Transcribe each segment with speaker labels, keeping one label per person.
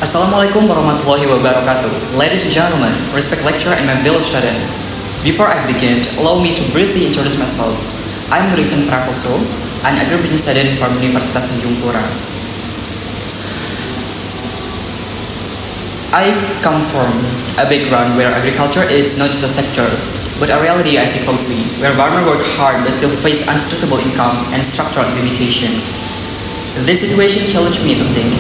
Speaker 1: Assalamualaikum warahmatullahi wabarakatuh. Ladies and gentlemen, respect lecturer and my fellow student. Before I begin, allow me to briefly introduce myself. I'm Nur Ikhsan an agribusiness student from Universitas Tanjung Pura. I come from a background where agriculture is not just a sector, but a reality I see closely, where farmers work hard but still face unsustainable income and structural limitation. This situation challenged me to think,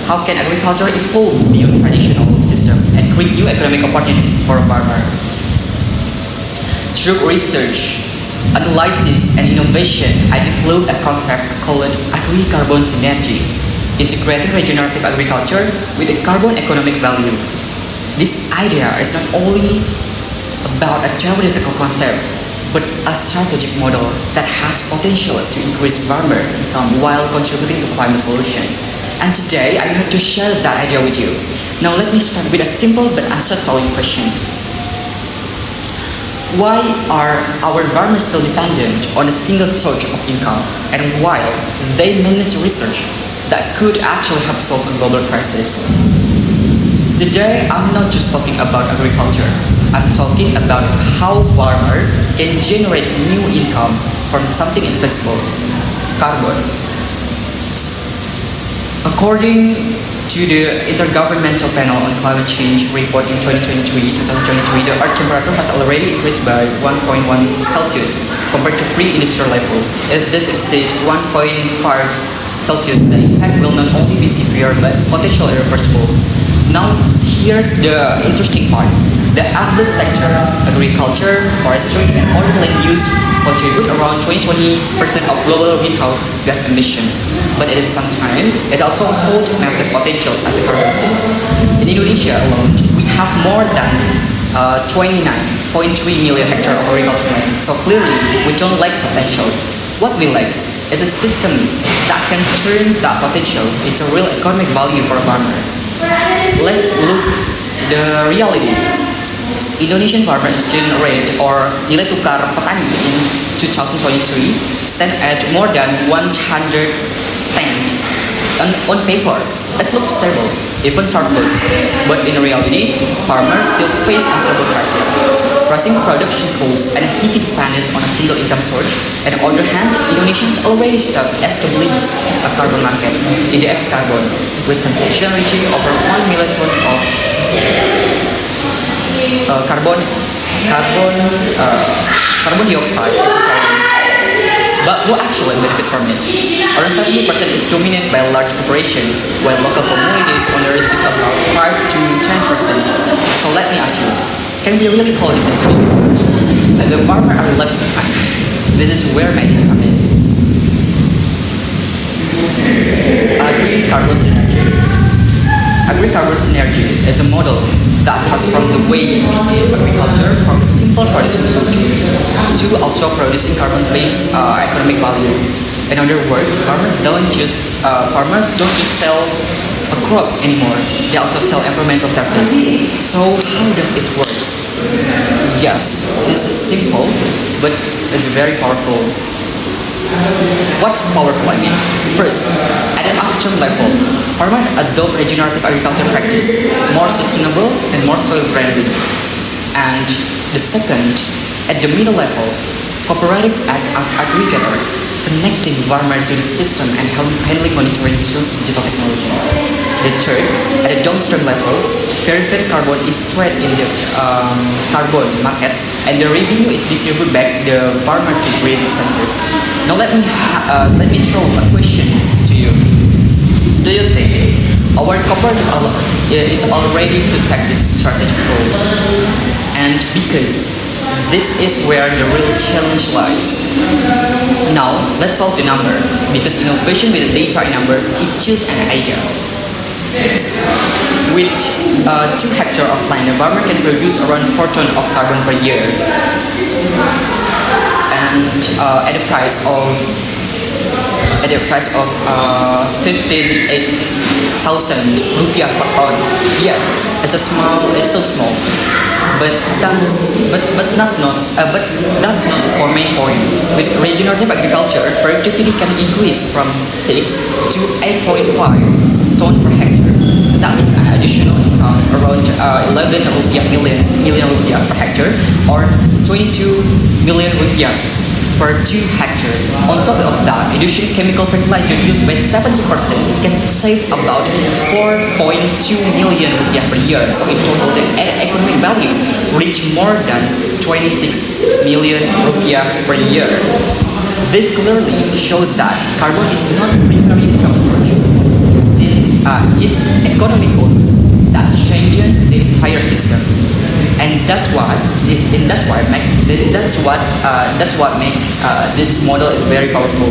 Speaker 1: how can agriculture evolve beyond traditional system and create new economic opportunities for a farmer? Through research, analysis, and innovation, I developed a concept called agri-carbon synergy, integrating regenerative agriculture with a carbon economic value. This idea is not only about a theoretical concept, but a strategic model that has potential to increase farmer income while contributing to climate solution. And today, I'm here to share that idea with you. Now let me start with a simple but answer-telling question. Why are our farmers still dependent on a single source of income? And while they manage research that could actually help solve a global crisis? Today, I'm not just talking about agriculture. I'm talking about how farmers can generate new income from something invisible, carbon. According to the Intergovernmental Panel on Climate Change report in 2023, the Earth temperature has already increased by 1.1 Celsius compared to pre-industrial level. If this exceeds 1.5 Celsius, the impact will not only be severe but potentially irreversible. Now, here's the interesting part. The other sector, agriculture, forestry, and other land use contribute around 20% of global greenhouse gas emission. But at the same time, it also holds massive potential as a carbon sink. In Indonesia alone, we have more than 29.3 million hectares of agricultural land. So clearly, we don't lack potential. What we lack is a system that can turn that potential into real economic value for a farmer. Let's look the reality. Indonesian farmers generate or nilai tukar petani in 2023 stand at more than 110. On paper, it looks stable, even surplus. But in reality, farmers still face unstable crisis, rising production costs and heavy dependence on a single income source. On the other hand, Indonesia has already established a carbon market, index carbon, with transaction reaching over 1 million ton of carbon dioxide equivalent. But who actually benefit from it? Around 70% is dominated by large corporations, while local communities only receive about 5 to 10%. So let me ask you, can we really call this a green economy? And the farmers are left behind. This is where my idea come in. Agri-carbon synergy. Agri-carbon synergy is a model that transforms the way we see agriculture from simple producing food to also producing carbon-based economic value. In other words, farmers don't just sell crops anymore; they also sell environmental service. So how does it work? Yes, this is simple, but it's very powerful. What's powerful, I mean? First, at an upstream level, farmers adopt regenerative agriculture practice, more sustainable and more soil friendly. And the second, at the middle level, cooperatives act as aggregators, connecting farmers to the system and handling monitoring through digital technology. The third, at the downstream level, verified carbon is traded in the carbon market, and the revenue is distributed back the farmer to green incentive. Now let me throw a question to you. Do you think our cooperative is all ready to take this strategic role? And because this is where the real challenge lies. Now let's talk the number, because innovation with data and number is just an idea. With 2 hectares of land, a farmer can produce around 4 tons of carbon per year. And at the price of 15,000 rupiah per ton. Yeah, it's still small, but that's not the main point. With regenerative agriculture, productivity can increase from 6 to 8.5 ton per hectare. That means an additional income around 11 million rupiah per hectare, or 22 million rupiah per 2 hectare. On top of that, reducing chemical fertilizer used by 70% can save about 4.2 million rupiah per year. So in total, the added economic value reach more than 26 million rupiah per year. This clearly shows that carbon is not a primary income source. It's economic goals that's changing the entire system, and that's what make this model is very powerful.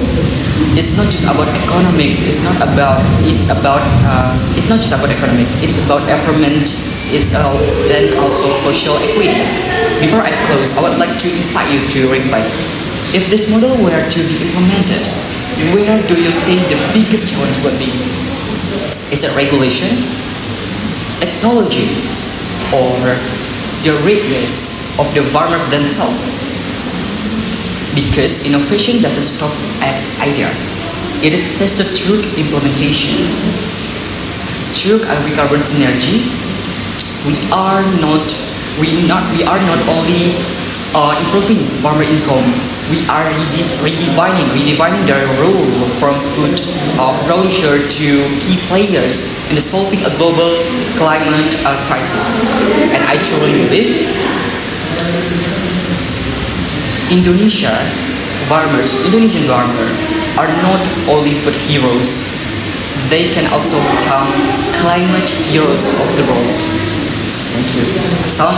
Speaker 1: It's not just about economic. It's not just about economics. It's about environment. And also social equity. Before I close, I would like to invite you to reflect. If this model were to be implemented, where do you think the biggest challenge would be? Is it regulation, technology, or the readiness of the farmers themselves? Because innovation doesn't stop at ideas. It is tested through implementation. Through agri-carbon synergy, we are not only improving farmer income, we are redefining their role from food producer to key players in solving a global climate crisis. And I truly believe Indonesian farmers are not only food heroes, they can also become climate heroes of the world. Thank you. Assalamualaikum.